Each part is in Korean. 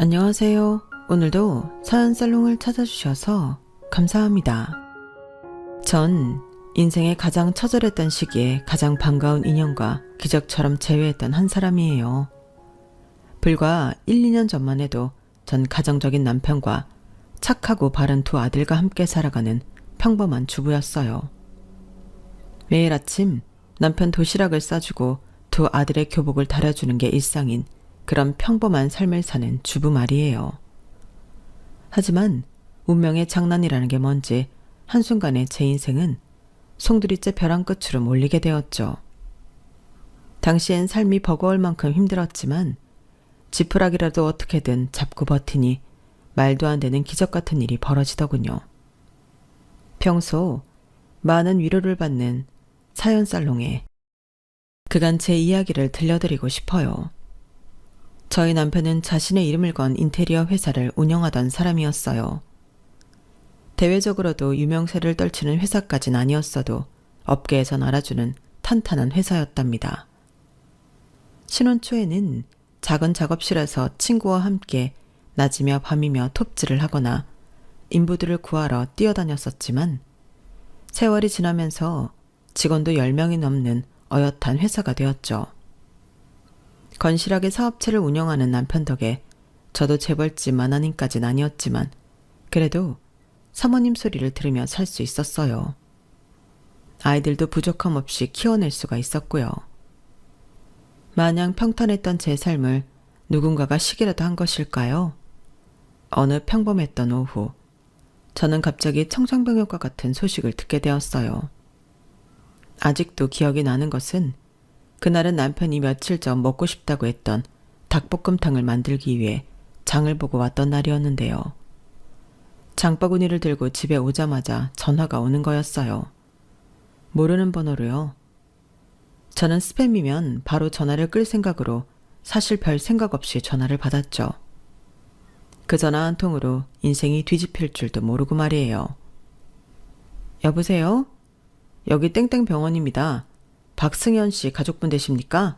안녕하세요. 오늘도 사연살롱을 찾아주셔서 감사합니다. 전 인생의 가장 처절했던 시기에 가장 반가운 인연과 기적처럼 재회했던 한 사람이에요. 불과 1, 2년 전만 해도 전 가정적인 남편과 착하고 바른 두 아들과 함께 살아가는 평범한 주부였어요. 매일 아침 남편 도시락을 싸주고 두 아들의 교복을 달아주는 게 일상인 그런 평범한 삶을 사는 주부 말이에요. 하지만 운명의 장난이라는 게 뭔지 한순간에 제 인생은 송두리째 벼랑 끝으로 몰리게 되었죠. 당시엔 삶이 버거울 만큼 힘들었지만 지푸라기라도 어떻게든 잡고 버티니 말도 안 되는 기적 같은 일이 벌어지더군요. 평소 많은 위로를 받는 사연살롱에 그간 제 이야기를 들려드리고 싶어요. 저희 남편은 자신의 이름을 건 인테리어 회사를 운영하던 사람이었어요. 대외적으로도 유명세를 떨치는 회사까진 아니었어도 업계에선 알아주는 탄탄한 회사였답니다. 신혼 초에는 작은 작업실에서 친구와 함께 낮이며 밤이며 톱질을 하거나 인부들을 구하러 뛰어다녔었지만 세월이 지나면서 직원도 10명이 넘는 어엿한 회사가 되었죠. 건실하게 사업체를 운영하는 남편 덕에 저도 재벌집 만화님까진 아니었지만 그래도 사모님 소리를 들으며 살 수 있었어요. 아이들도 부족함 없이 키워낼 수가 있었고요. 마냥 평탄했던 제 삶을 누군가가 시기라도 한 것일까요? 어느 평범했던 오후, 저는 갑자기 청정병역과 같은 소식을 듣게 되었어요. 아직도 기억이 나는 것은 그날은 남편이 며칠 전 먹고 싶다고 했던 닭볶음탕을 만들기 위해 장을 보고 왔던 날이었는데요. 장바구니를 들고 집에 오자마자 전화가 오는 거였어요. 모르는 번호로요. 저는 스팸이면 바로 전화를 끌 생각으로 사실 별 생각 없이 전화를 받았죠. 그 전화 한 통으로 인생이 뒤집힐 줄도 모르고 말이에요. 여보세요? 여기 땡땡병원입니다. 박승현 씨 가족분 되십니까?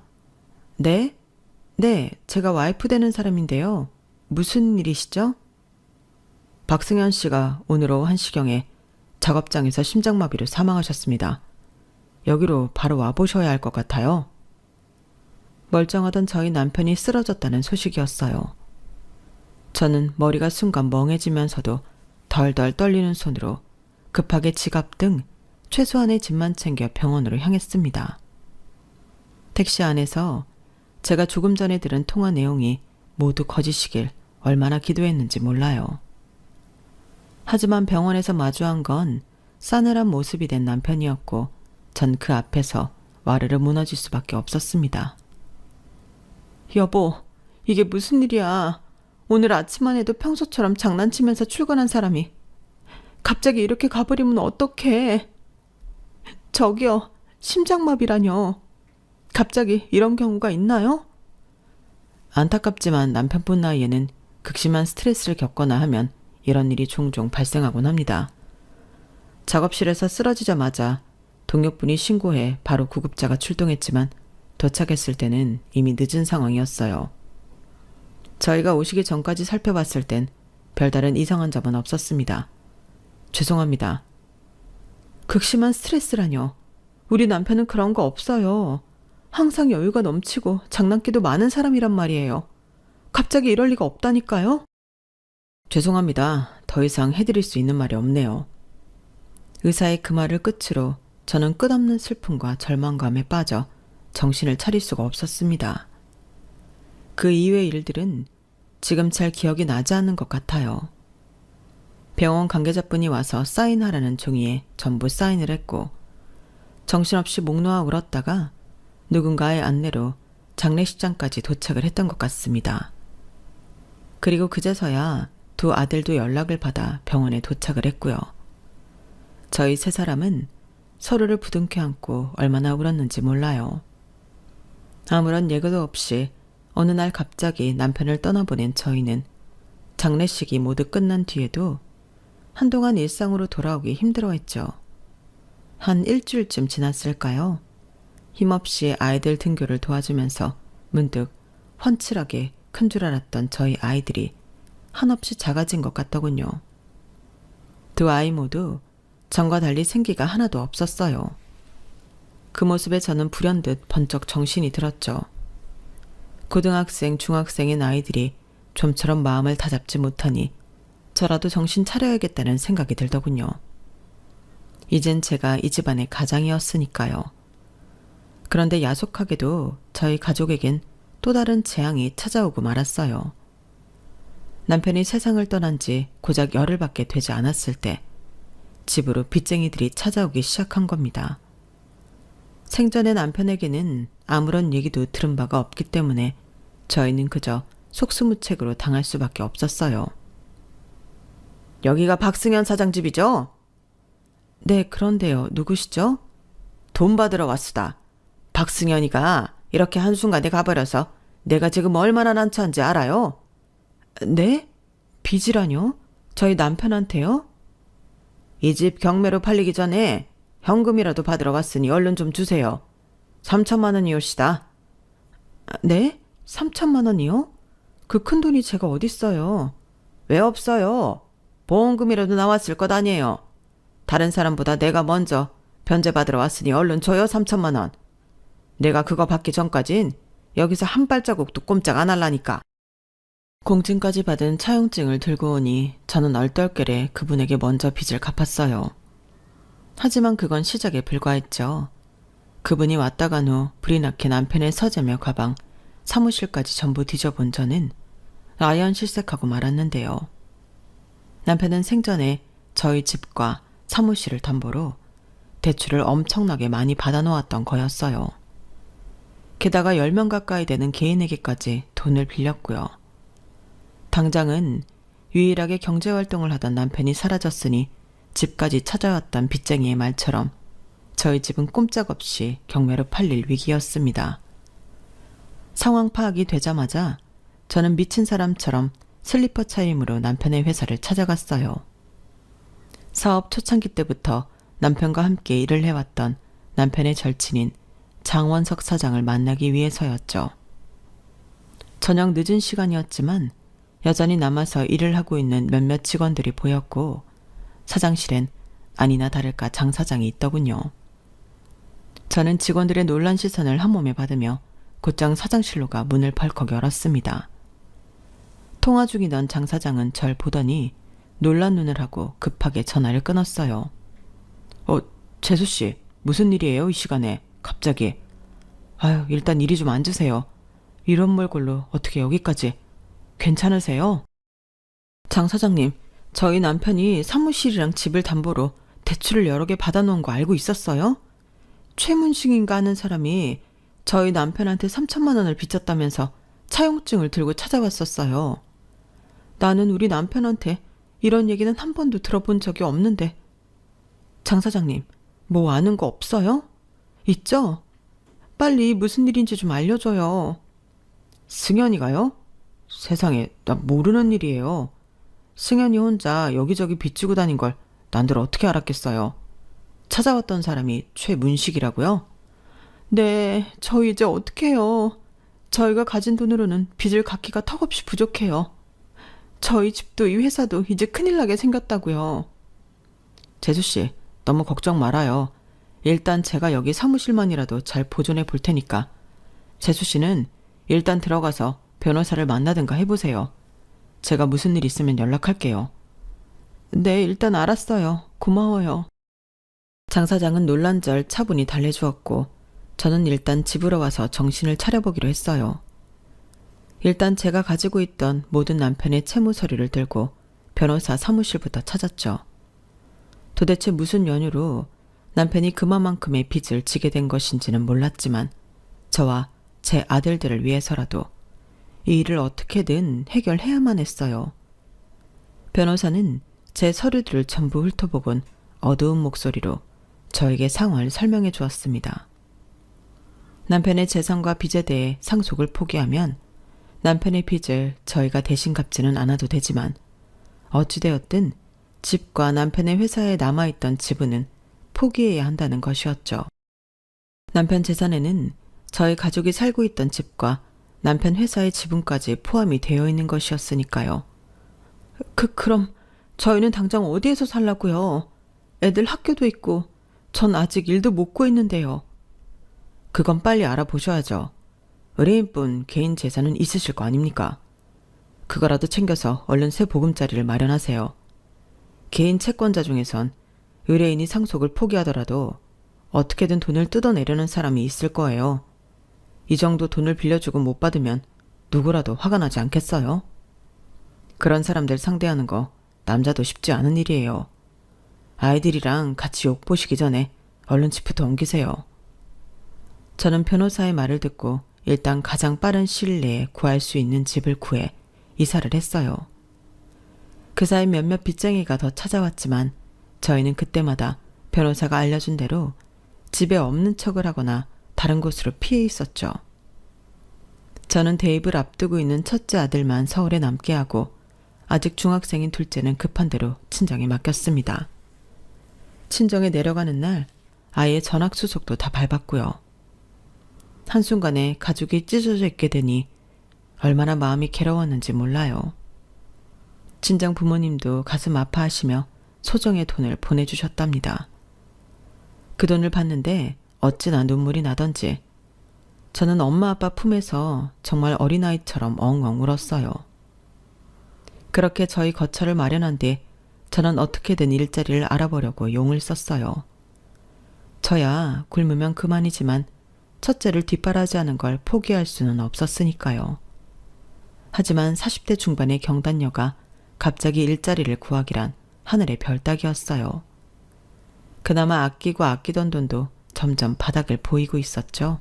네? 네, 제가 와이프 되는 사람인데요. 무슨 일이시죠? 박승현 씨가 오늘 오후 1시경에 작업장에서 심장마비로 사망하셨습니다. 여기로 바로 와보셔야 할 것 같아요. 멀쩡하던 저희 남편이 쓰러졌다는 소식이었어요. 저는 머리가 순간 멍해지면서도 덜덜 떨리는 손으로 급하게 지갑 등 최소한의 짐만 챙겨 병원으로 향했습니다. 택시 안에서 제가 조금 전에 들은 통화 내용이 모두 거짓이길 얼마나 기도했는지 몰라요. 하지만 병원에서 마주한 건 싸늘한 모습이 된 남편이었고 전 그 앞에서 와르르 무너질 수밖에 없었습니다. 여보, 이게 무슨 일이야. 오늘 아침만 해도 평소처럼 장난치면서 출근한 사람이 갑자기 이렇게 가버리면 어떡해. 저기요, 심장마비라뇨. 갑자기 이런 경우가 있나요? 안타깝지만 남편분 나이에는 극심한 스트레스를 겪거나 하면 이런 일이 종종 발생하곤 합니다. 작업실에서 쓰러지자마자 동료분이 신고해 바로 구급차가 출동했지만 도착했을 때는 이미 늦은 상황이었어요. 저희가 오시기 전까지 살펴봤을 땐 별다른 이상한 점은 없었습니다. 죄송합니다. 극심한 스트레스라뇨. 우리 남편은 그런 거 없어요. 항상 여유가 넘치고 장난기도 많은 사람이란 말이에요. 갑자기 이럴 리가 없다니까요. 죄송합니다. 더 이상 해드릴 수 있는 말이 없네요. 의사의 그 말을 끝으로 저는 끝없는 슬픔과 절망감에 빠져 정신을 차릴 수가 없었습니다. 그 이후의 일들은 지금 잘 기억이 나지 않는 것 같아요. 병원 관계자분이 와서 사인하라는 종이에 전부 사인을 했고 정신없이 목 놓아 울었다가 누군가의 안내로 장례식장까지 도착을 했던 것 같습니다. 그리고 그제서야 두 아들도 연락을 받아 병원에 도착을 했고요. 저희 세 사람은 서로를 부둥켜 안고 얼마나 울었는지 몰라요. 아무런 예고도 없이 어느 날 갑자기 남편을 떠나보낸 저희는 장례식이 모두 끝난 뒤에도 한동안 일상으로 돌아오기 힘들어했죠. 한 일주일쯤 지났을까요? 힘없이 아이들 등교를 도와주면서 문득 훤칠하게 큰 줄 알았던 저희 아이들이 한없이 작아진 것 같더군요. 두 아이 모두 전과 달리 생기가 하나도 없었어요. 그 모습에 저는 불현듯 번쩍 정신이 들었죠. 고등학생, 중학생인 아이들이 좀처럼 마음을 다잡지 못하니 저라도 정신 차려야겠다는 생각이 들더군요. 이젠 제가 이 집안의 가장이었으니까요. 그런데 야속하게도 저희 가족에겐 또 다른 재앙이 찾아오고 말았어요. 남편이 세상을 떠난 지 고작 열흘밖에 되지 않았을 때 집으로 빚쟁이들이 찾아오기 시작한 겁니다. 생전에 남편에게는 아무런 얘기도 들은 바가 없기 때문에 저희는 그저 속수무책으로 당할 수밖에 없었어요. 여기가 박승현 사장 집이죠? 네, 그런데요. 누구시죠? 돈 받으러 왔수다. 박승현이가 이렇게 한순간에 가버려서 내가 지금 얼마나 난처한지 알아요? 네? 빚이라뇨? 저희 남편한테요? 이 집 경매로 팔리기 전에 현금이라도 받으러 왔으니 얼른 좀 주세요. 3천만 원이올시다. 네? 3천만 원이요? 그 큰 돈이 제가 어딨어요? 왜 없어요? 보험금이라도 나왔을 것 아니에요. 다른 사람보다 내가 먼저 변제 받으러 왔으니 얼른 줘요, 3천만 원. 내가 그거 받기 전까진 여기서 한 발자국도 꼼짝 안 할라니까. 공증까지 받은 차용증을 들고 오니 저는 얼떨결에 그분에게 먼저 빚을 갚았어요. 하지만 그건 시작에 불과했죠. 그분이 왔다 간 후 불이 나게 남편의 서재며 가방, 사무실까지 전부 뒤져본 저는 아연실색하고 말았는데요. 남편은 생전에 저희 집과 사무실을 담보로 대출을 엄청나게 많이 받아놓았던 거였어요. 게다가 10명 가까이 되는 개인에게까지 돈을 빌렸고요. 당장은 유일하게 경제활동을 하던 남편이 사라졌으니 집까지 찾아왔던 빚쟁이의 말처럼 저희 집은 꼼짝없이 경매로 팔릴 위기였습니다. 상황 파악이 되자마자 저는 미친 사람처럼 슬리퍼 차림으로 남편의 회사를 찾아갔어요. 사업 초창기 때부터 남편과 함께 일을 해왔던 남편의 절친인 장원석 사장을 만나기 위해서였죠. 저녁 늦은 시간이었지만 여전히 남아서 일을 하고 있는 몇몇 직원들이 보였고 사장실엔 아니나 다를까 장 사장이 있더군요. 저는 직원들의 놀란 시선을 한몸에 받으며 곧장 사장실로 가 문을 벌컥 열었습니다. 통화 중이던 장 사장은 절 보더니 놀란 눈을 하고 급하게 전화를 끊었어요. 재수씨, 무슨 일이에요, 이 시간에? 갑자기. 아유, 일단 이리 좀 앉으세요. 이런 몰골로 어떻게 여기까지. 괜찮으세요? 장 사장님, 저희 남편이 사무실이랑 집을 담보로 대출을 여러 개 받아놓은 거 알고 있었어요? 최문식인가 하는 사람이 저희 남편한테 3천만 원을 빚졌다면서 차용증을 들고 찾아왔었어요. 나는 우리 남편한테 이런 얘기는 한 번도 들어본 적이 없는데. 장 사장님, 뭐 아는 거 없어요? 있죠? 빨리 무슨 일인지 좀 알려줘요. 승현이가요? 세상에, 나 모르는 일이에요. 승현이 혼자 여기저기 빚지고 다닌 걸 난들 어떻게 알았겠어요. 찾아왔던 사람이 최문식이라고요? 네, 저 이제 어떡해요. 저희가 가진 돈으로는 빚을 갚기가 턱없이 부족해요. 저희 집도 이 회사도 이제 큰일 나게 생겼다고요. 재수씨, 너무 걱정 말아요. 일단 제가 여기 사무실만이라도 잘 보존해 볼 테니까 재수씨는 일단 들어가서 변호사를 만나든가 해보세요. 제가 무슨 일 있으면 연락할게요. 네, 일단 알았어요. 고마워요. 장 사장은 놀란절 차분히 달래주었고 저는 일단 집으로 와서 정신을 차려보기로 했어요. 일단 제가 가지고 있던 모든 남편의 채무 서류를 들고 변호사 사무실부터 찾았죠. 도대체 무슨 연유로 남편이 그만큼의 빚을 지게 된 것인지는 몰랐지만 저와 제 아들들을 위해서라도 이 일을 어떻게든 해결해야만 했어요. 변호사는 제 서류들을 전부 훑어보곤 어두운 목소리로 저에게 상황을 설명해 주었습니다. 남편의 재산과 빚에 대해 상속을 포기하면 남편의 빚을 저희가 대신 갚지는 않아도 되지만 어찌되었든 집과 남편의 회사에 남아있던 지분은 포기해야 한다는 것이었죠. 남편 재산에는 저희 가족이 살고 있던 집과 남편 회사의 지분까지 포함이 되어 있는 것이었으니까요. 그럼 저희는 당장 어디에서 살라고요? 애들 학교도 있고 전 아직 일도 못 구했는데요. 그건 빨리 알아보셔야죠. 의뢰인분 개인 재산은 있으실 거 아닙니까? 그거라도 챙겨서 얼른 새 보금자리를 마련하세요. 개인 채권자 중에선 의뢰인이 상속을 포기하더라도 어떻게든 돈을 뜯어내려는 사람이 있을 거예요. 이 정도 돈을 빌려주고 못 받으면 누구라도 화가 나지 않겠어요? 그런 사람들 상대하는 거 남자도 쉽지 않은 일이에요. 아이들이랑 같이 욕 보시기 전에 얼른 집부터 옮기세요. 저는 변호사의 말을 듣고 일단 가장 빠른 시일 내에 구할 수 있는 집을 구해 이사를 했어요. 그 사이 몇몇 빚쟁이가 더 찾아왔지만 저희는 그때마다 변호사가 알려준 대로 집에 없는 척을 하거나 다른 곳으로 피해 있었죠. 저는 대입을 앞두고 있는 첫째 아들만 서울에 남게 하고 아직 중학생인 둘째는 급한 대로 친정에 맡겼습니다. 친정에 내려가는 날 아예 전학수속도 다 밟았고요. 한순간에 가족이 찢어져 있게 되니 얼마나 마음이 괴로웠는지 몰라요. 친정 부모님도 가슴 아파하시며 소정의 돈을 보내주셨답니다. 그 돈을 받는데 어찌나 눈물이 나던지 저는 엄마 아빠 품에서 정말 어린아이처럼 엉엉 울었어요. 그렇게 저희 거처를 마련한 뒤 저는 어떻게든 일자리를 알아보려고 용을 썼어요. 저야 굶으면 그만이지만 첫째를 뒷바라지하는 걸 포기할 수는 없었으니까요. 하지만 40대 중반의 경단녀가 갑자기 일자리를 구하기란 하늘의 별 따기였어요. 그나마 아끼고 아끼던 돈도 점점 바닥을 보이고 있었죠.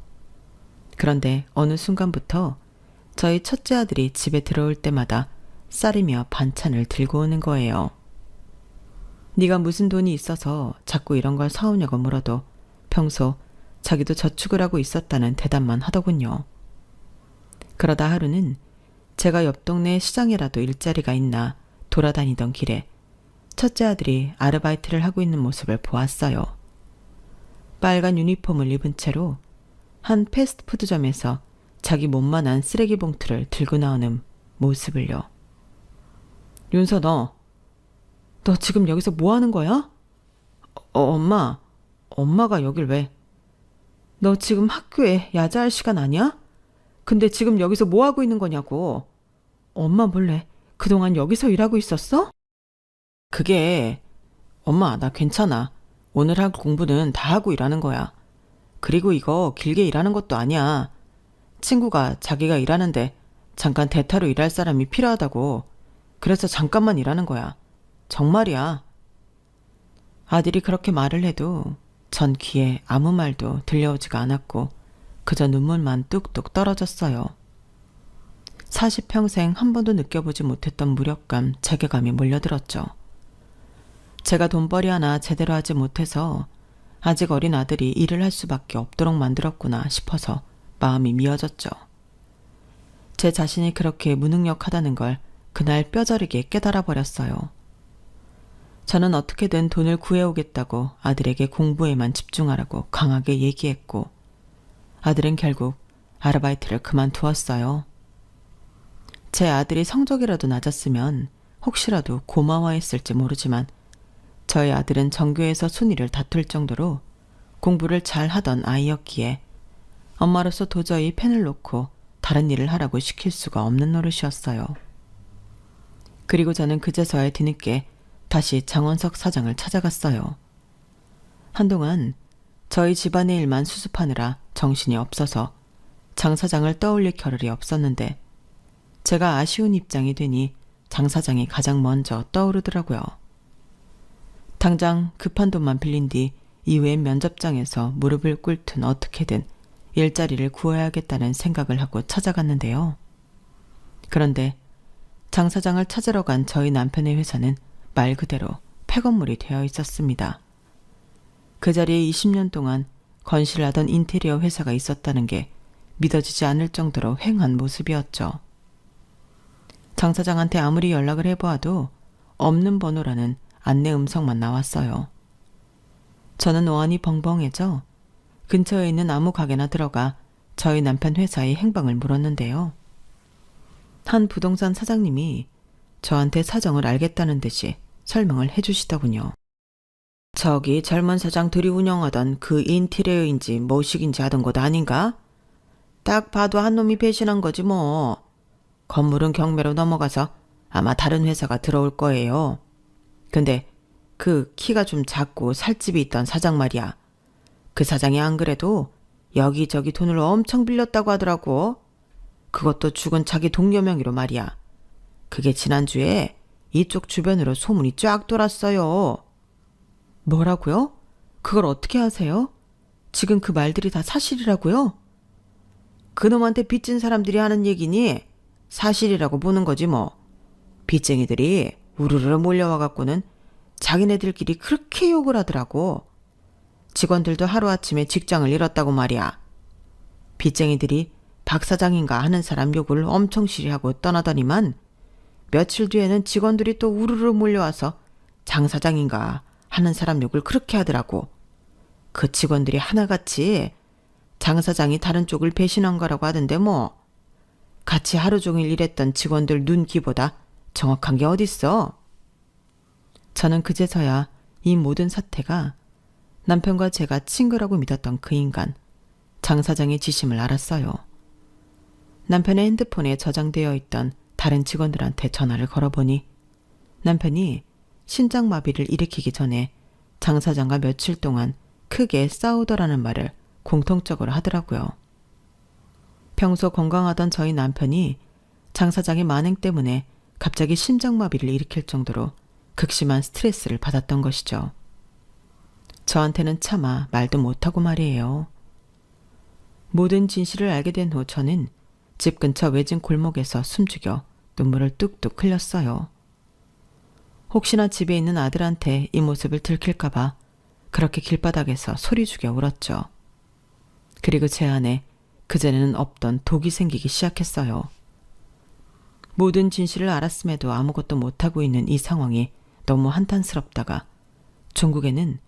그런데 어느 순간부터 저희 첫째 아들이 집에 들어올 때마다 쌀이며 반찬을 들고 오는 거예요. 네가 무슨 돈이 있어서 자꾸 이런 걸 사오냐고 물어도 평소 자기도 저축을 하고 있었다는 대답만 하더군요. 그러다 하루는 제가 옆 동네 시장이라도 일자리가 있나 돌아다니던 길에 첫째 아들이 아르바이트를 하고 있는 모습을 보았어요. 빨간 유니폼을 입은 채로 한 패스트푸드점에서 자기 몸만한 쓰레기 봉투를 들고 나오는 모습을요. 윤서 너 지금 여기서 뭐 하는 거야? 엄마가 여길 왜? 너 지금 학교에 야자할 시간 아니야? 근데 지금 여기서 뭐 하고 있는 거냐고. 엄마 몰래 그동안 여기서 일하고 있었어? 그게 엄마 나 괜찮아. 오늘 할 공부는 다 하고 일하는 거야. 그리고 이거 길게 일하는 것도 아니야. 친구가 자기가 일하는데 잠깐 대타로 일할 사람이 필요하다고. 그래서 잠깐만 일하는 거야. 정말이야. 아들이 그렇게 말을 해도 전 귀에 아무 말도 들려오지가 않았고 그저 눈물만 뚝뚝 떨어졌어요. 40평생 한 번도 느껴보지 못했던 무력감, 자괴감이 몰려들었죠. 제가 돈벌이 하나 제대로 하지 못해서 아직 어린 아들이 일을 할 수밖에 없도록 만들었구나 싶어서 마음이 미어졌죠. 제 자신이 그렇게 무능력하다는 걸 그날 뼈저리게 깨달아 버렸어요. 저는 어떻게든 돈을 구해오겠다고 아들에게 공부에만 집중하라고 강하게 얘기했고 아들은 결국 아르바이트를 그만두었어요. 제 아들이 성적이라도 낮았으면 혹시라도 고마워했을지 모르지만 저희 아들은 전교에서 순위를 다툴 정도로 공부를 잘 하던 아이였기에 엄마로서 도저히 펜을 놓고 다른 일을 하라고 시킬 수가 없는 노릇이었어요. 그리고 저는 그제서야 뒤늦게 다시 장원석 사장을 찾아갔어요. 한동안 저희 집안의 일만 수습하느라 정신이 없어서 장 사장을 떠올릴 겨를이 없었는데 제가 아쉬운 입장이 되니 장 사장이 가장 먼저 떠오르더라고요. 당장 급한 돈만 빌린 뒤 이후엔 면접장에서 무릎을 꿇든 어떻게든 일자리를 구해야겠다는 생각을 하고 찾아갔는데요. 그런데 장 사장을 찾으러 간 저희 남편의 회사는 말 그대로 폐건물이 되어 있었습니다. 그 자리에 20년 동안 건실하던 인테리어 회사가 있었다는 게 믿어지지 않을 정도로 휑한 모습이었죠. 장 사장한테 아무리 연락을 해보아도 없는 번호라는 안내 음성만 나왔어요. 저는 어안이 벙벙해져 근처에 있는 아무 가게나 들어가 저희 남편 회사의 행방을 물었는데요. 한 부동산 사장님이 저한테 사정을 알겠다는 듯이 설명을 해주시더군요. 저기 젊은 사장들이 운영하던 그 인테리어인지 뭐식인지 하던 곳 아닌가? 딱 봐도 한 놈이 배신한 거지 뭐. 건물은 경매로 넘어가서 아마 다른 회사가 들어올 거예요. 근데 그 키가 좀 작고 살집이 있던 사장 말이야. 그 사장이 안 그래도 여기저기 돈을 엄청 빌렸다고 하더라고. 그것도 죽은 자기 동료 명의로 말이야. 그게 지난주에 이쪽 주변으로 소문이 쫙 돌았어요. 뭐라고요? 그걸 어떻게 아세요? 지금 그 말들이 다 사실이라고요? 그놈한테 빚진 사람들이 하는 얘기니 사실이라고 보는 거지 뭐. 빚쟁이들이 우르르 몰려와갖고는 자기네들끼리 그렇게 욕을 하더라고. 직원들도 하루아침에 직장을 잃었다고 말이야. 빚쟁이들이 박 사장인가 하는 사람 욕을 엄청 시리하고 떠나더니만 며칠 뒤에는 직원들이 또 우르르 몰려와서 장 사장인가 하는 사람 욕을 그렇게 하더라고. 그 직원들이 하나같이 장 사장이 다른 쪽을 배신한 거라고 하던데 뭐. 같이 하루 종일 일했던 직원들 눈기보다 정확한 게 어딨어. 저는 그제서야 이 모든 사태가 남편과 제가 친구라고 믿었던 그 인간, 장 사장의 지심을 알았어요. 남편의 핸드폰에 저장되어 있던 다른 직원들한테 전화를 걸어보니 남편이 심장마비를 일으키기 전에 장 사장과 며칠 동안 크게 싸우더라는 말을 공통적으로 하더라고요. 평소 건강하던 저희 남편이 장 사장의 만행 때문에 갑자기 심장마비를 일으킬 정도로 극심한 스트레스를 받았던 것이죠. 저한테는 차마 말도 못하고 말이에요. 모든 진실을 알게 된 후 저는 집 근처 외진 골목에서 숨죽여 눈물을 뚝뚝 흘렸어요. 혹시나 집에 있는 아들한테 이 모습을 들킬까봐 그렇게 길바닥에서 소리 죽여 울었죠. 그리고 제 안에 그전에는 없던 독이 생기기 시작했어요. 모든 진실을 알았음에도 아무것도 못하고 있는 이 상황이 너무 한탄스럽다가 종국에는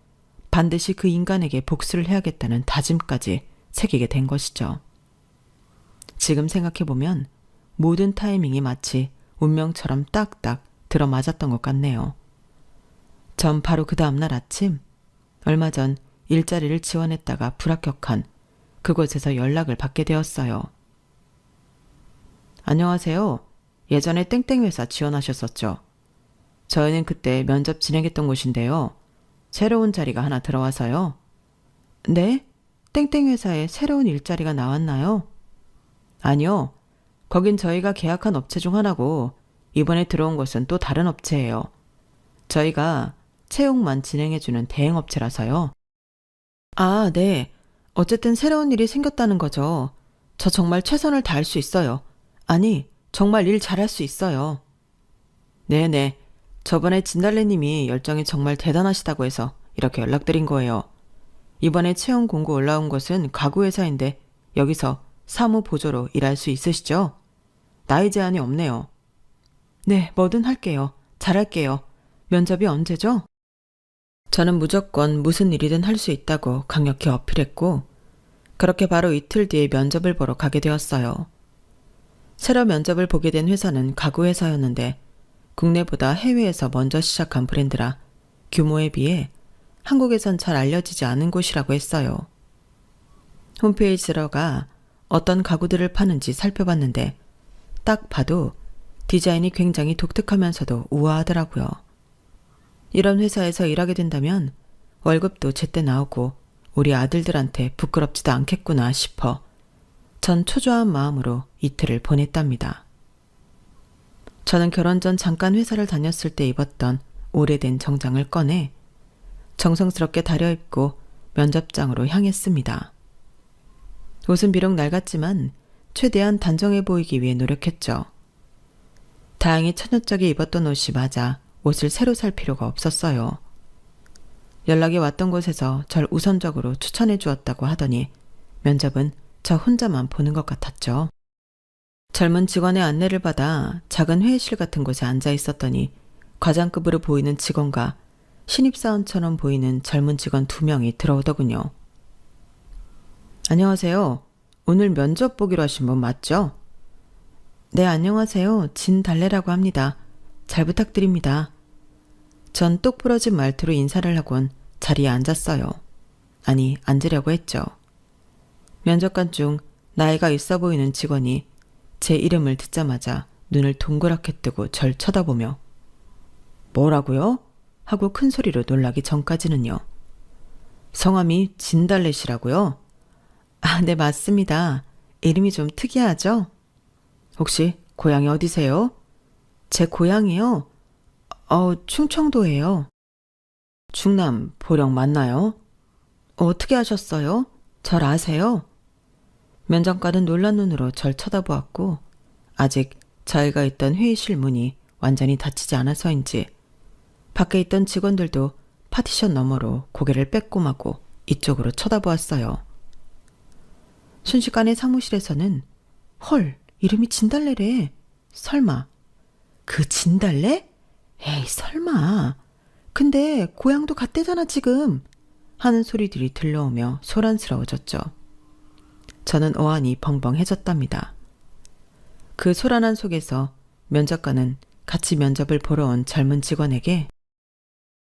반드시 그 인간에게 복수를 해야겠다는 다짐까지 새기게 된 것이죠. 지금 생각해보면 모든 타이밍이 마치 운명처럼 딱딱 들어맞았던 것 같네요. 전 바로 그 다음날 아침 얼마 전 일자리를 지원했다가 불합격한 그곳에서 연락을 받게 되었어요. 안녕하세요. 예전에 땡땡 회사 지원하셨었죠? 저희는 그때 면접 진행했던 곳인데요. 새로운 자리가 하나 들어와서요. 네? 땡땡 회사에 새로운 일자리가 나왔나요? 아니요. 거긴 저희가 계약한 업체 중 하나고 이번에 들어온 곳은 또 다른 업체예요. 저희가 채용만 진행해주는 대행업체라서요. 아, 네. 어쨌든 새로운 일이 생겼다는 거죠. 저 정말 최선을 다할 수 있어요. 아니, 정말 일 잘할 수 있어요. 네네. 저번에 진달래님이 열정이 정말 대단하시다고 해서 이렇게 연락드린 거예요. 이번에 채용 공고 올라온 곳은 가구회사인데 여기서 사무 보조로 일할 수 있으시죠? 나이 제한이 없네요. 네, 뭐든 할게요. 잘할게요. 면접이 언제죠? 저는 무조건 무슨 일이든 할 수 있다고 강력히 어필했고 그렇게 바로 이틀 뒤에 면접을 보러 가게 되었어요. 새로 면접을 보게 된 회사는 가구회사였는데 국내보다 해외에서 먼저 시작한 브랜드라 규모에 비해 한국에선 잘 알려지지 않은 곳이라고 했어요. 홈페이지 들어가 어떤 가구들을 파는지 살펴봤는데 딱 봐도 디자인이 굉장히 독특하면서도 우아하더라고요. 이런 회사에서 일하게 된다면 월급도 제때 나오고 우리 아들들한테 부끄럽지도 않겠구나 싶어 전 초조한 마음으로 이틀을 보냈답니다. 저는 결혼 전 잠깐 회사를 다녔을 때 입었던 오래된 정장을 꺼내 정성스럽게 다려입고 면접장으로 향했습니다. 옷은 비록 낡았지만 최대한 단정해 보이기 위해 노력했죠. 다행히 처녀적에 입었던 옷이 맞아 옷을 새로 살 필요가 없었어요. 연락이 왔던 곳에서 절 우선적으로 추천해 주었다고 하더니 면접은 저 혼자만 보는 것 같았죠. 젊은 직원의 안내를 받아 작은 회의실 같은 곳에 앉아 있었더니 과장급으로 보이는 직원과 신입사원처럼 보이는 젊은 직원 2명이 들어오더군요. 안녕하세요. 오늘 면접 보기로 하신 분 맞죠? 네, 안녕하세요. 진달래라고 합니다. 잘 부탁드립니다. 전 똑부러진 말투로 인사를 하곤 자리에 앉았어요. 아니, 앉으려고 했죠. 면접관 중 나이가 있어 보이는 직원이 제 이름을 듣자마자 눈을 동그랗게 뜨고 절 쳐다보며 뭐라고요? 하고 큰 소리로 놀라기 전까지는요. 성함이 진달래시라고요? 아, 네, 맞습니다. 이름이 좀 특이하죠? 혹시 고향이 어디세요? 제 고향이요? 충청도예요. 충남 보령 맞나요? 어떻게 아셨어요? 절 아세요? 면접관은 놀란 눈으로 절 쳐다보았고 아직 저희가 있던 회의실 문이 완전히 닫히지 않아서인지 밖에 있던 직원들도 파티션 너머로 고개를 빼꼼하고 이쪽으로 쳐다보았어요. 순식간에 사무실에서는 헐, 이름이 진달래래. 설마 그 진달래? 에이, 설마. 근데 고향도 같대잖아 지금. 하는 소리들이 들려오며 소란스러워졌죠. 저는 어안이 벙벙해졌답니다. 그 소란한 속에서 면접관은 같이 면접을 보러 온 젊은 직원에게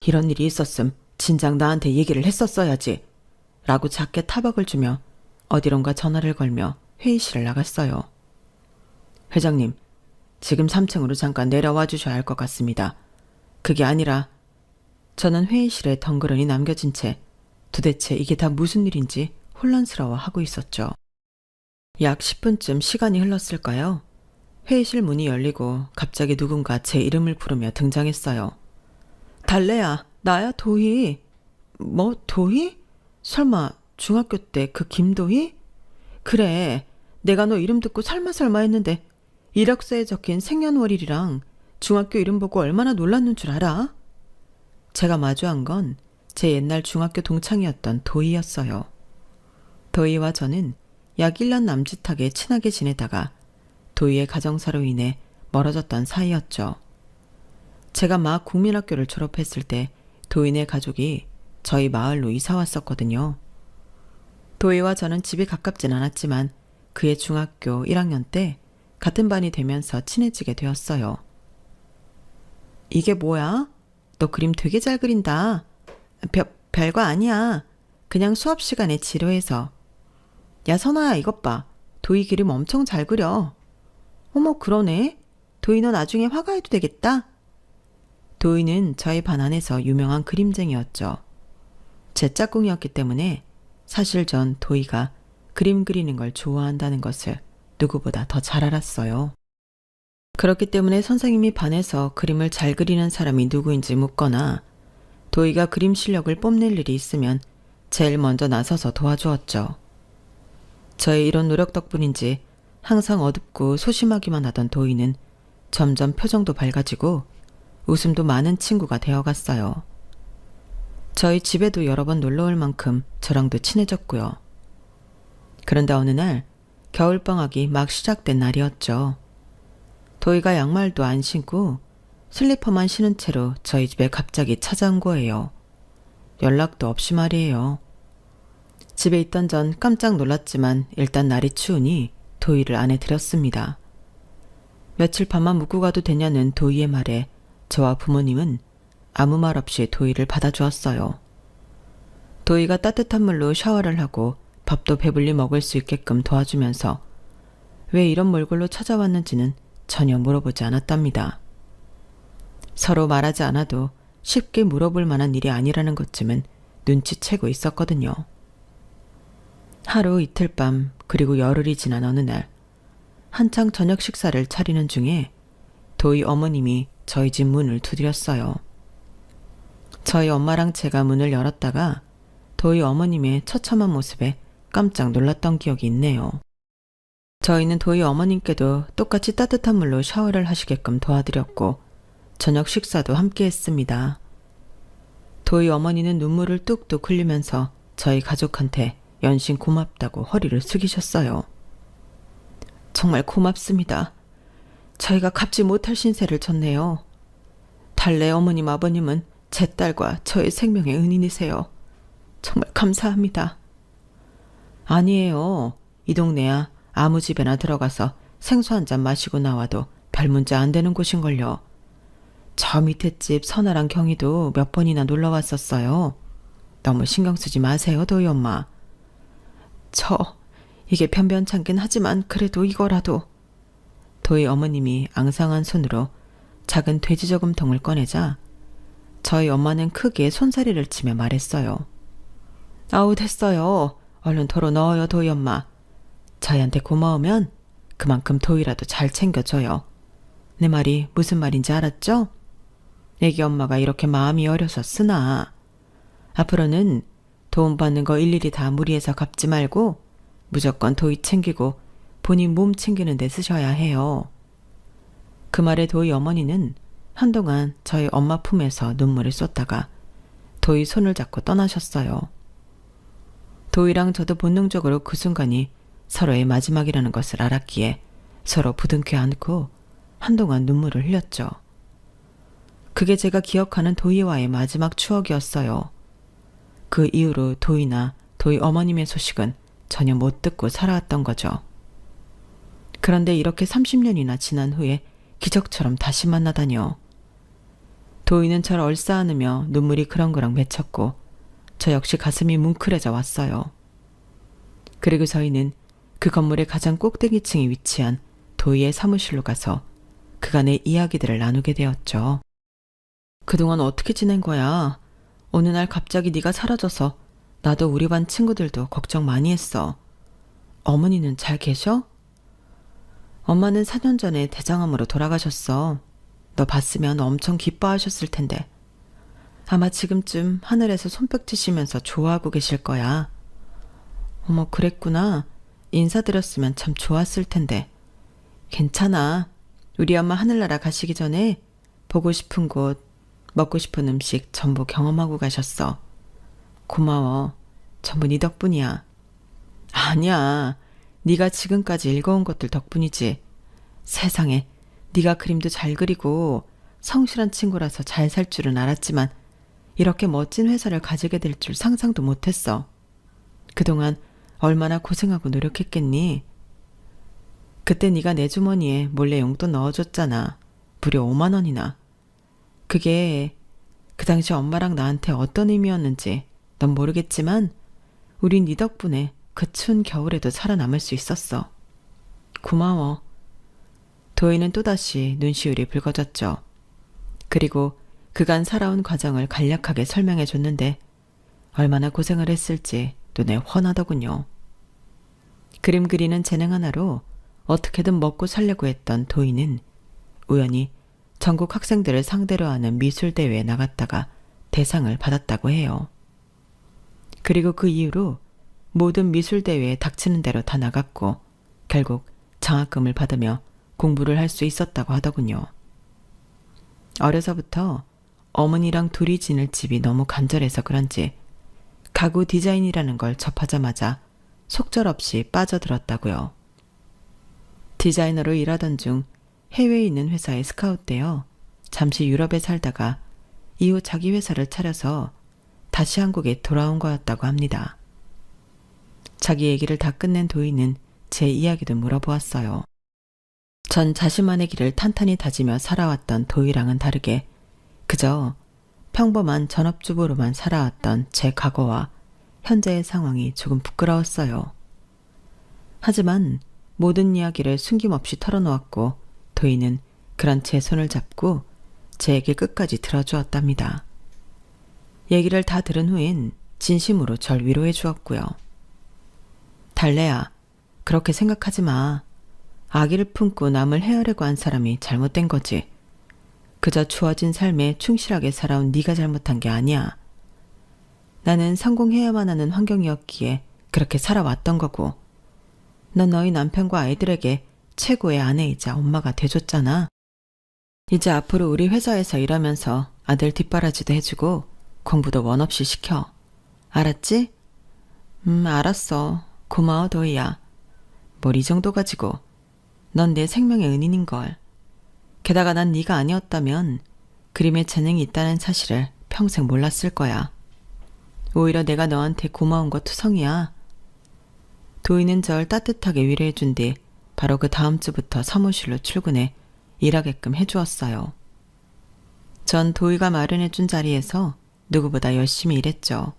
이런 일이 있었음 진작 나한테 얘기를 했었어야지 라고 작게 타박을 주며 어디론가 전화를 걸며 회의실을 나갔어요. 회장님, 지금 3층으로 잠깐 내려와 주셔야 할 것 같습니다. 그게 아니라 저는 회의실에 덩그러니 남겨진 채 도대체 이게 다 무슨 일인지 혼란스러워하고 있었죠. 약 10분쯤 시간이 흘렀을까요? 회의실 문이 열리고 갑자기 누군가 제 이름을 부르며 등장했어요. 달래야, 나야 도희. 뭐 도희? 설마 중학교 때 그 김도희? 그래, 내가 너 이름 듣고 설마 했는데 이력서에 적힌 생년월일이랑 중학교 이름 보고 얼마나 놀랐는 줄 알아? 제가 마주한 건 제 옛날 중학교 동창이었던 도희였어요. 도희와 저는 약 1년 남짓하게 친하게 지내다가 도희의 가정사로 인해 멀어졌던 사이였죠. 제가 막 국민학교를 졸업했을 때 도희네 가족이 저희 마을로 이사 왔었거든요. 도희와 저는 집이 가깝진 않았지만 그의 중학교 1학년 때 같은 반이 되면서 친해지게 되었어요. 이게 뭐야? 너 그림 되게 잘 그린다. 별거 아니야. 그냥 수업 시간에 지루해서. 야, 선아야, 이것 봐. 도희 그림 엄청 잘 그려. 어머, 그러네. 도희 너 나중에 화가해도 되겠다. 도희는 저희 반 안에서 유명한 그림쟁이였죠. 제 짝꿍이었기 때문에 사실 전 도희가 그림 그리는 걸 좋아한다는 것을 누구보다 더 잘 알았어요. 그렇기 때문에 선생님이 반에서 그림을 잘 그리는 사람이 누구인지 묻거나 도희가 그림 실력을 뽐낼 일이 있으면 제일 먼저 나서서 도와주었죠. 저의 이런 노력 덕분인지 항상 어둡고 소심하기만 하던 도희는 점점 표정도 밝아지고 웃음도 많은 친구가 되어갔어요. 저희 집에도 여러 번 놀러올 만큼 저랑도 친해졌고요. 그런데 어느 날 겨울방학이 막 시작된 날이었죠. 도희가 양말도 안 신고 슬리퍼만 신은 채로 저희 집에 갑자기 찾아온 거예요. 연락도 없이 말이에요. 집에 있던 전 깜짝 놀랐지만 일단 날이 추우니 도희를 안에 들였습니다. 며칠 밤만 묵고 가도 되냐는 도희의 말에 저와 부모님은 아무 말 없이 도희를 받아주었어요. 도희가 따뜻한 물로 샤워를 하고 밥도 배불리 먹을 수 있게끔 도와주면서 왜 이런 몰골로 찾아왔는지는 전혀 물어보지 않았답니다. 서로 말하지 않아도 쉽게 물어볼 만한 일이 아니라는 것쯤은 눈치채고 있었거든요. 하루 이틀 밤 그리고 열흘이 지난 어느 날 한창 저녁 식사를 차리는 중에 도희 어머님이 저희 집 문을 두드렸어요. 저희 엄마랑 제가 문을 열었다가 도희 어머님의 처참한 모습에 깜짝 놀랐던 기억이 있네요. 저희는 도희 어머님께도 똑같이 따뜻한 물로 샤워를 하시게끔 도와드렸고 저녁 식사도 함께 했습니다. 도희 어머니는 눈물을 뚝뚝 흘리면서 저희 가족한테 연신 고맙다고 허리를 숙이셨어요. 정말 고맙습니다. 저희가 갚지 못할 신세를 졌네요. 달래 어머님 아버님은 제 딸과 저의 생명의 은인이세요. 정말 감사합니다. 아니에요. 이 동네야 아무 집에나 들어가서 생수 한 잔 마시고 나와도 별 문제 안 되는 곳인걸요. 저 밑에 집 선아랑 경희도 몇 번이나 놀러 왔었어요. 너무 신경 쓰지 마세요, 도희 엄마. 이게 변변찮긴 하지만 그래도 이거라도. 도희 어머님이 앙상한 손으로 작은 돼지 저금통을 꺼내자 저희 엄마는 크게 손사리를 치며 말했어요. 아우, 됐어요. 얼른 도로 넣어요, 도희 엄마. 저희한테 고마우면 그만큼 도희라도 잘 챙겨줘요. 내 말이 무슨 말인지 알았죠? 애기 엄마가 이렇게 마음이 어려서 쓰나. 앞으로는 도움받는 거 일일이 다 무리해서 갚지 말고 무조건 도희 챙기고 본인 몸 챙기는 데 쓰셔야 해요. 그 말에 도희 어머니는 한동안 저희 엄마 품에서 눈물을 쏟다가 도희 손을 잡고 떠나셨어요. 도희랑 저도 본능적으로 그 순간이 서로의 마지막이라는 것을 알았기에 서로 부둥켜 안고 한동안 눈물을 흘렸죠. 그게 제가 기억하는 도희와의 마지막 추억이었어요. 그 이후로 도희나 도희 어머님의 소식은 전혀 못 듣고 살아왔던 거죠. 그런데 이렇게 30년이나 지난 후에 기적처럼 다시 만나다니요. 도희는 저를 얼싸안으며 눈물이 그렁그렁 맺혔고 저 역시 가슴이 뭉클해져 왔어요. 그리고 저희는 그 건물의 가장 꼭대기층에 위치한 도희의 사무실로 가서 그간의 이야기들을 나누게 되었죠. 그동안 어떻게 지낸 거야? 어느 날 갑자기 네가 사라져서 나도 우리 반 친구들도 걱정 많이 했어. 어머니는 잘 계셔? 엄마는 4년 전에 대장암으로 돌아가셨어. 너 봤으면 엄청 기뻐하셨을 텐데. 아마 지금쯤 하늘에서 손뼉 치시면서 좋아하고 계실 거야. 어머, 그랬구나. 인사드렸으면 참 좋았을 텐데. 괜찮아. 우리 엄마 하늘나라 가시기 전에 보고 싶은 곳, 먹고 싶은 음식 전부 경험하고 가셨어. 고마워. 전부 네 덕분이야. 아니야. 네가 지금까지 읽어온 것들 덕분이지. 세상에, 네가 그림도 잘 그리고 성실한 친구라서 잘 살 줄은 알았지만 이렇게 멋진 회사를 가지게 될 줄 상상도 못했어. 그동안 얼마나 고생하고 노력했겠니? 그때 네가 내 주머니에 몰래 용돈 넣어줬잖아. 무려 5만 원이나. 그게 그 당시 엄마랑 나한테 어떤 의미였는지 넌 모르겠지만 우린 네 덕분에 그 추운 겨울에도 살아남을 수 있었어. 고마워. 도희는 또다시 눈시울이 붉어졌죠. 그리고 그간 살아온 과정을 간략하게 설명해 줬는데 얼마나 고생을 했을지 눈에 훤하더군요. 그림 그리는 재능 하나로 어떻게든 먹고 살려고 했던 도희는 우연히 전국 학생들을 상대로 하는 미술대회에 나갔다가 대상을 받았다고 해요. 그리고 그 이후로 모든 미술대회에 닥치는 대로 다 나갔고 결국 장학금을 받으며 공부를 할 수 있었다고 하더군요. 어려서부터 어머니랑 둘이 지낼 집이 너무 간절해서 그런지 가구 디자인이라는 걸 접하자마자 속절없이 빠져들었다고요. 디자이너로 일하던 중 해외에 있는 회사에 스카웃되어 잠시 유럽에 살다가 이후 자기 회사를 차려서 다시 한국에 돌아온 거였다고 합니다. 자기 얘기를 다 끝낸 도희는 제 이야기도 물어보았어요. 전 자신만의 길을 탄탄히 다지며 살아왔던 도희랑은 다르게 그저 평범한 전업주부로만 살아왔던 제 과거와 현재의 상황이 조금 부끄러웠어요. 하지만 모든 이야기를 숨김없이 털어놓았고 도희는 그런 제 손을 잡고 제 얘기 끝까지 들어주었답니다. 얘기를 다 들은 후엔 진심으로 절 위로해 주었고요. 달래야, 그렇게 생각하지 마. 아기를 품고 남을 헤아려고 한 사람이 잘못된 거지. 그저 주어진 삶에 충실하게 살아온 네가 잘못한 게 아니야. 나는 성공해야만 하는 환경이었기에 그렇게 살아왔던 거고 넌 너희 남편과 아이들에게 최고의 아내이자 엄마가 돼줬잖아. 이제 앞으로 우리 회사에서 일하면서 아들 뒷바라지도 해주고 공부도 원 없이 시켜. 알았지? 알았어. 고마워 도희야. 뭘 이 정도 가지고. 넌 내 생명의 은인인걸. 게다가 난 네가 아니었다면 그림에 재능이 있다는 사실을 평생 몰랐을 거야. 오히려 내가 너한테 고마운 거 투성이야. 도희는 절 따뜻하게 위로해준 뒤 바로 그 다음 주부터 사무실로 출근해 일하게끔 해주었어요. 전 도희가 마련해준 자리에서 누구보다 열심히 일했죠.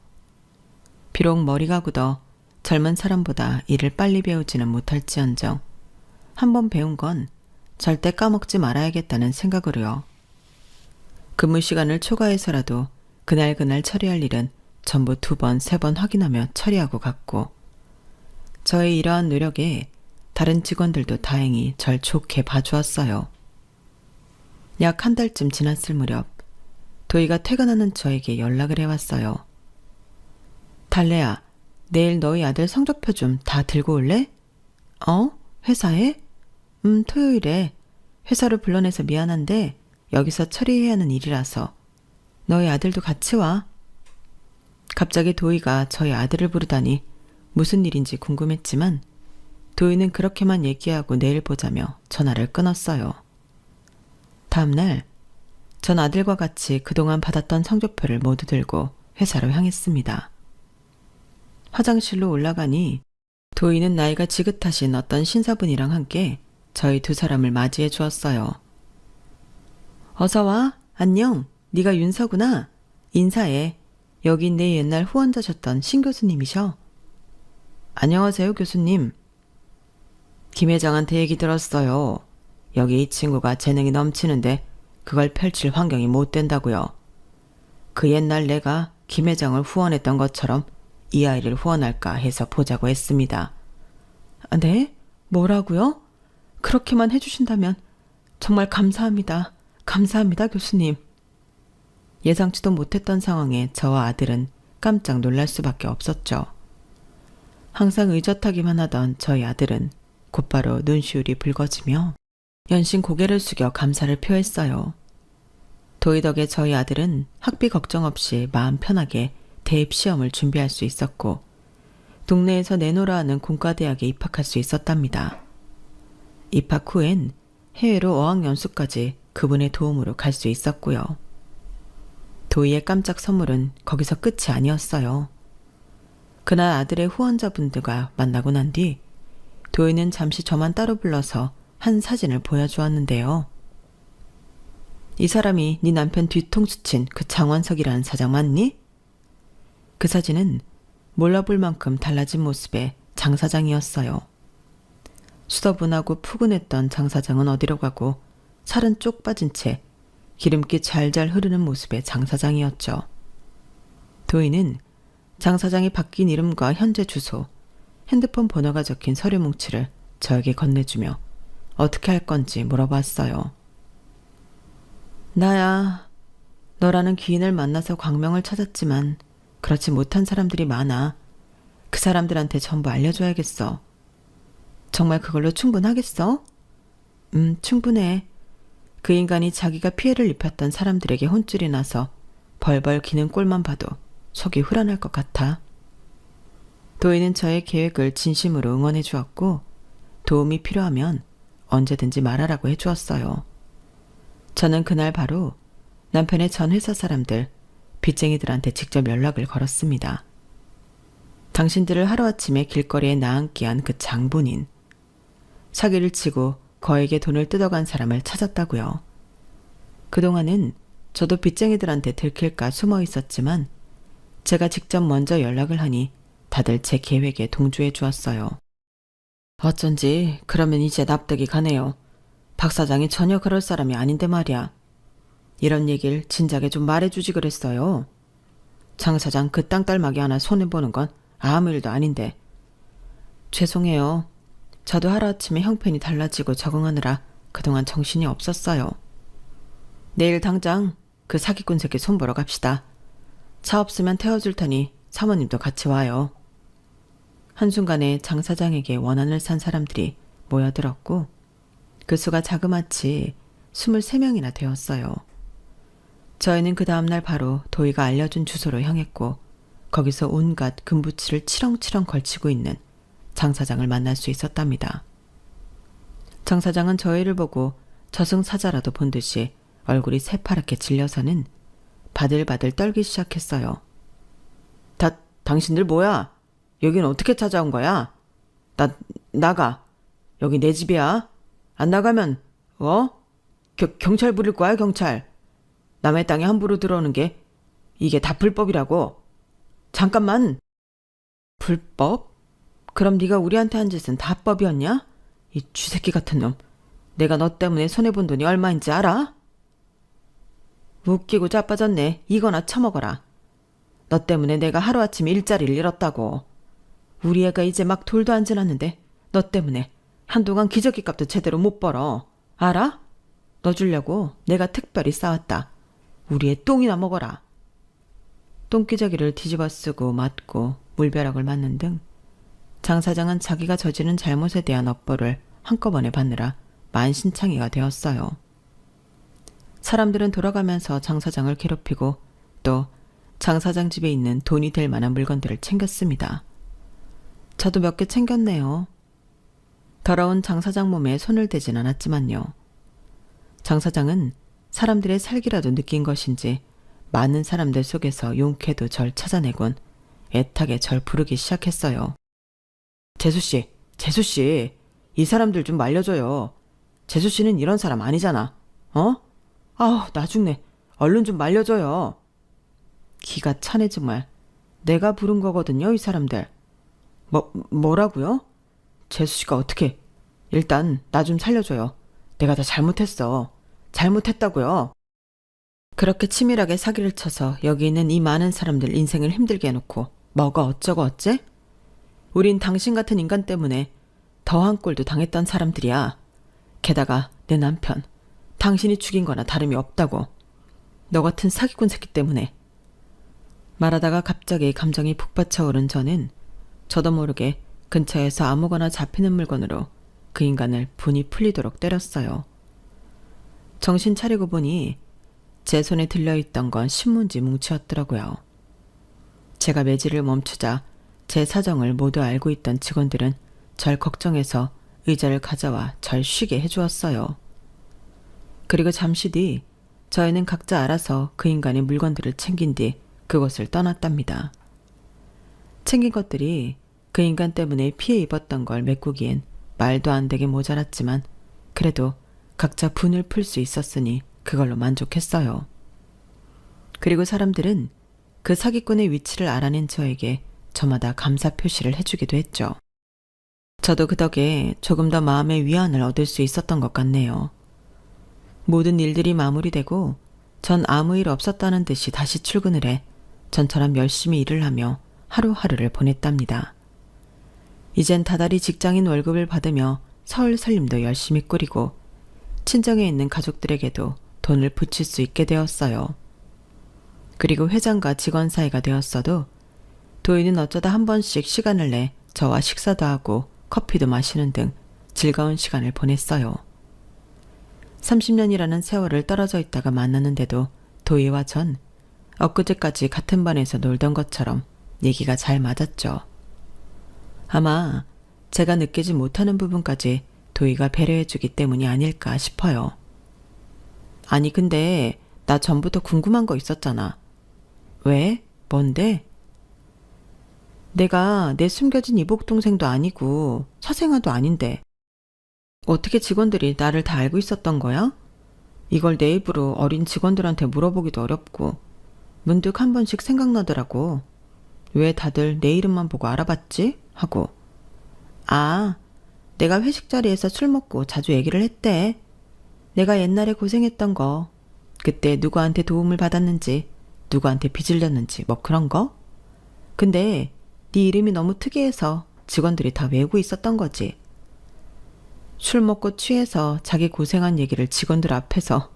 비록 머리가 굳어 젊은 사람보다 일을 빨리 배우지는 못할지언정 한번 배운 건 절대 까먹지 말아야겠다는 생각으로요. 근무 시간을 초과해서라도 그날 처리할 일은 전부 2번, 3번 확인하며 처리하고 갔고, 저의 이러한 노력에 다른 직원들도 다행히 절 좋게 봐주었어요. 약 1달쯤 지났을 무렵 도희가 퇴근하는 저에게 연락을 해왔어요. 달래야, 내일 너희 아들 성적표 좀 다 들고 올래? 회사에? 토요일에. 회사로 불러내서 미안한데 여기서 처리해야 하는 일이라서 너희 아들도 같이 와. 갑자기 도희가 저희 아들을 부르다니 무슨 일인지 궁금했지만 도희는 그렇게만 얘기하고 내일 보자며 전화를 끊었어요. 다음날 전 아들과 같이 그동안 받았던 성적표를 모두 들고 회사로 향했습니다. 화장실로 올라가니 도희는 나이가 지긋하신 어떤 신사분이랑 함께 저희 2 사람을 맞이해 주었어요. 어서 와. 안녕. 네가 윤서구나. 인사해. 여긴 내 옛날 후원자셨던 신 교수님이셔. 안녕하세요, 교수님. 김 회장한테 얘기 들었어요. 여기 이 친구가 재능이 넘치는데 그걸 펼칠 환경이 못 된다고요. 그 옛날 내가 김 회장을 후원했던 것처럼 이 아이를 후원할까 해서 보자고 했습니다. 네? 뭐라고요? 그렇게만 해주신다면 정말 감사합니다. 감사합니다, 교수님. 예상치도 못했던 상황에 저와 아들은 깜짝 놀랄 수밖에 없었죠. 항상 의젓하기만 하던 저희 아들은 곧바로 눈시울이 붉어지며 연신 고개를 숙여 감사를 표했어요. 도희 덕에 저희 아들은 학비 걱정 없이 마음 편하게 대입 시험을 준비할 수 있었고 동네에서 내노라 하는 공과대학에 입학할 수 있었답니다. 입학 후엔 해외로 어학연수까지 그분의 도움으로 갈 수 있었고요. 도희의 깜짝 선물은 거기서 끝이 아니었어요. 그날 아들의 후원자분들과 만나고 난 뒤 도희는 잠시 저만 따로 불러서 한 사진을 보여주었는데요. 이 사람이 네 남편 뒤통수 친 그 장원석이라는 사장 맞니? 그 사진은 몰라볼 만큼 달라진 모습의 장 사장이었어요. 수더분하고 푸근했던 장 사장은 어디로 가고 살은 쪽 빠진 채 기름기 잘잘 흐르는 모습의 장 사장이었죠. 도희는 장 사장이 바뀐 이름과 현재 주소, 핸드폰 번호가 적힌 서류 뭉치를 저에게 건네주며 어떻게 할 건지 물어봤어요. 나야, 너라는 귀인을 만나서 광명을 찾았지만 그렇지 못한 사람들이 많아. 그 사람들한테 전부 알려줘야겠어. 정말 그걸로 충분하겠어? 충분해. 그 인간이 자기가 피해를 입혔던 사람들에게 혼쭐이 나서 벌벌 기는 꼴만 봐도 속이 후련할 것 같아. 도희는 저의 계획을 진심으로 응원해 주었고 도움이 필요하면 언제든지 말하라고 해주었어요. 저는 그날 바로 남편의 전 회사 사람들, 빚쟁이들한테 직접 연락을 걸었습니다. 당신들을 하루아침에 길거리에 나앉게 한 그 장본인, 사기를 치고 거액의 돈을 뜯어간 사람을 찾았다고요. 그동안은 저도 빚쟁이들한테 들킬까 숨어 있었지만 제가 직접 먼저 연락을 하니 다들 제 계획에 동조해 주었어요. 어쩐지 그러면 이제 납득이 가네요. 박 사장이 전혀 그럴 사람이 아닌데 말이야. 이런 얘기를 진작에 좀 말해주지 그랬어요. 장 사장 그 땅딸막이 하나 손해보는 건 아무 일도 아닌데. 죄송해요. 저도 하루아침에 형편이 달라지고 적응하느라 그동안 정신이 없었어요. 내일 당장 그 사기꾼 새끼 손보러 갑시다. 차 없으면 태워줄 테니 사모님도 같이 와요. 한순간에 장 사장에게 원한을 산 사람들이 모여들었고 그 수가 자그마치 23명이나 되었어요. 저희는 그 다음날 바로 도희가 알려준 주소로 향했고 거기서 온갖 금부치를 치렁치렁 걸치고 있는 장 사장을 만날 수 있었답니다. 장 사장은 저희를 보고 저승사자라도 본 듯이 얼굴이 새파랗게 질려서는 바들바들 떨기 시작했어요. 당신들 뭐야? 여긴 어떻게 찾아온 거야? 나가. 여기 내 집이야. 안 나가면, 경찰 부를 거야, 경찰. 남의 땅에 함부로 들어오는 게, 이게 다 불법이라고. 잠깐만. 불법? 그럼 네가 우리한테 한 짓은 다 법이었냐? 이 쥐새끼 같은 놈. 내가 너 때문에 손해본 돈이 얼마인지 알아? 웃기고 자빠졌네. 이거나 처먹어라. 너 때문에 내가 하루아침에 일자리를 잃었다고. 우리 애가 이제 막 돌도 안 지났는데 너 때문에 한동안 기저귀 값도 제대로 못 벌어. 알아? 너 주려고 내가 특별히 싸왔다. 우리 애 똥이나 먹어라. 똥기저귀를 뒤집어 쓰고 맞고 물벼락을 맞는 등 장 사장은 자기가 저지른 잘못에 대한 업보를 한꺼번에 받느라 만신창이가 되었어요. 사람들은 돌아가면서 장 사장을 괴롭히고 또 장 사장 집에 있는 돈이 될 만한 물건들을 챙겼습니다. 저도 몇 개 챙겼네요. 더러운 장 사장 몸에 손을 대진 않았지만요. 장 사장은 사람들의 살기라도 느낀 것인지 많은 사람들 속에서 용케도 절 찾아내곤 애타게 절 부르기 시작했어요. 재수씨, 재수씨, 이 사람들 좀 말려줘요. 재수씨는 이런 사람 아니잖아. 아우, 나 죽네. 얼른 좀 말려줘요. 기가 차네 정말. 내가 부른 거거든요, 이 사람들. 뭐라고요? 재수씨가 어떻게? 일단 나 좀 살려줘요. 내가 다 잘못했어. 잘못했다고요. 그렇게 치밀하게 사기를 쳐서 여기 있는 이 많은 사람들 인생을 힘들게 해놓고 뭐가 어쩌고 어째? 우린 당신 같은 인간 때문에 더한 꼴도 당했던 사람들이야. 게다가 내 남편, 당신이 죽인 거나 다름이 없다고. 너 같은 사기꾼 새끼 때문에. 말하다가 갑자기 감정이 북받쳐오른 저도 모르게 근처에서 아무거나 잡히는 물건으로 그 인간을 분이 풀리도록 때렸어요. 정신 차리고 보니 제 손에 들려있던 건 신문지 뭉치였더라고요. 제가 매질을 멈추자 제 사정을 모두 알고 있던 직원들은 절 걱정해서 의자를 가져와 절 쉬게 해주었어요. 그리고 잠시 뒤 저희는 각자 알아서 그 인간의 물건들을 챙긴 뒤 그곳을 떠났답니다. 챙긴 것들이 그 인간 때문에 피해 입었던 걸 메꾸기엔 말도 안 되게 모자랐지만 그래도 각자 분을 풀 수 있었으니 그걸로 만족했어요. 그리고 사람들은 그 사기꾼의 위치를 알아낸 저에게 저마다 감사 표시를 해주기도 했죠. 저도 그 덕에 조금 더 마음의 위안을 얻을 수 있었던 것 같네요. 모든 일들이 마무리되고 전 아무 일 없었다는 듯이 다시 출근을 해 전처럼 열심히 일을 하며 하루하루를 보냈답니다. 이젠 다달이 직장인 월급을 받으며 서울 살림도 열심히 꾸리고 친정에 있는 가족들에게도 돈을 붙일 수 있게 되었어요. 그리고 회장과 직원 사이가 되었어도 도희는 어쩌다 한 번씩 시간을 내 저와 식사도 하고 커피도 마시는 등 즐거운 시간을 보냈어요. 30년이라는 세월을 떨어져 있다가 만났는데도 도희와 전 엊그제까지 같은 반에서 놀던 것처럼 얘기가 잘 맞았죠. 아마 제가 느끼지 못하는 부분까지 도희가 배려해주기 때문이 아닐까 싶어요. 아니 근데 나 전부터 궁금한 거 있었잖아. 왜? 뭔데? 내가 내 숨겨진 이복 동생도 아니고 사생아도 아닌데 어떻게 직원들이 나를 다 알고 있었던 거야? 이걸 내 입으로 어린 직원들한테 물어보기도 어렵고 문득 한 번씩 생각나더라고. 왜 다들 내 이름만 보고 알아봤지? 하고. 아, 내가 회식 자리에서 술 먹고 자주 얘기를 했대. 내가 옛날에 고생했던 거, 그때 누구한테 도움을 받았는지, 누구한테 빚을 졌는지 뭐 그런 거? 근데 네 이름이 너무 특이해서 직원들이 다 외우고 있었던 거지. 술 먹고 취해서 자기 고생한 얘기를 직원들 앞에서.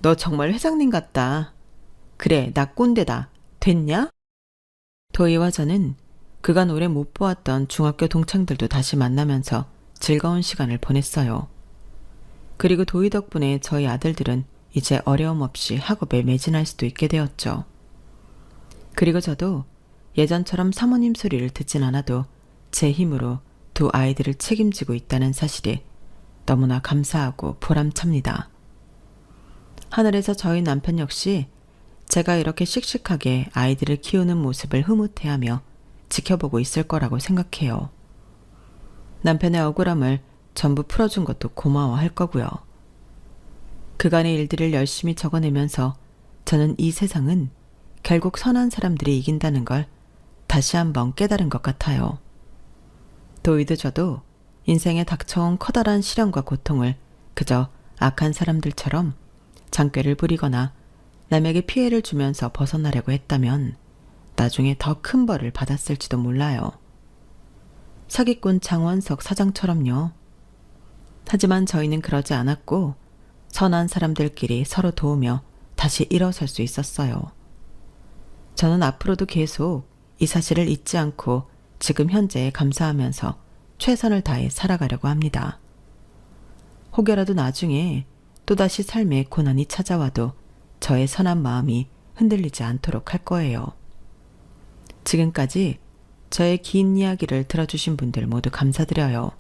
너 정말 회장님 같다. 그래, 나 꼰대다. 됐냐? 도희와 저는 그간 오래 못 보았던 중학교 동창들도 다시 만나면서 즐거운 시간을 보냈어요. 그리고 도희 덕분에 저희 아들들은 이제 어려움 없이 학업에 매진할 수도 있게 되었죠. 그리고 저도 예전처럼 사모님 소리를 듣진 않아도 제 힘으로 두 아이들을 책임지고 있다는 사실이 너무나 감사하고 보람찹니다. 하늘에서 저희 남편 역시 제가 이렇게 씩씩하게 아이들을 키우는 모습을 흐뭇해하며 지켜보고 있을 거라고 생각해요. 남편의 억울함을 전부 풀어준 것도 고마워할 거고요. 그간의 일들을 열심히 적어내면서 저는 이 세상은 결국 선한 사람들이 이긴다는 걸 다시 한번 깨달은 것 같아요. 도이도 저도 인생에 닥쳐온 커다란 시련과 고통을 그저 악한 사람들처럼 장꾀를 부리거나 남에게 피해를 주면서 벗어나려고 했다면 나중에 더 큰 벌을 받았을지도 몰라요. 사기꾼 장원석 사장처럼요. 하지만 저희는 그러지 않았고 선한 사람들끼리 서로 도우며 다시 일어설 수 있었어요. 저는 앞으로도 계속 이 사실을 잊지 않고 지금 현재에 감사하면서 최선을 다해 살아가려고 합니다. 혹여라도 나중에 또다시 삶에 고난이 찾아와도 저의 선한 마음이 흔들리지 않도록 할 거예요. 지금까지 저의 긴 이야기를 들어주신 분들 모두 감사드려요.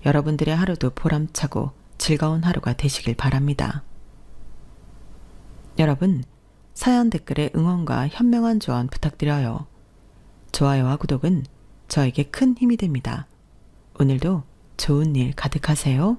여러분들의 하루도 보람차고 즐거운 하루가 되시길 바랍니다. 여러분, 사연 댓글에 응원과 현명한 조언 부탁드려요. 좋아요와 구독은 저에게 큰 힘이 됩니다. 오늘도 좋은 일 가득하세요.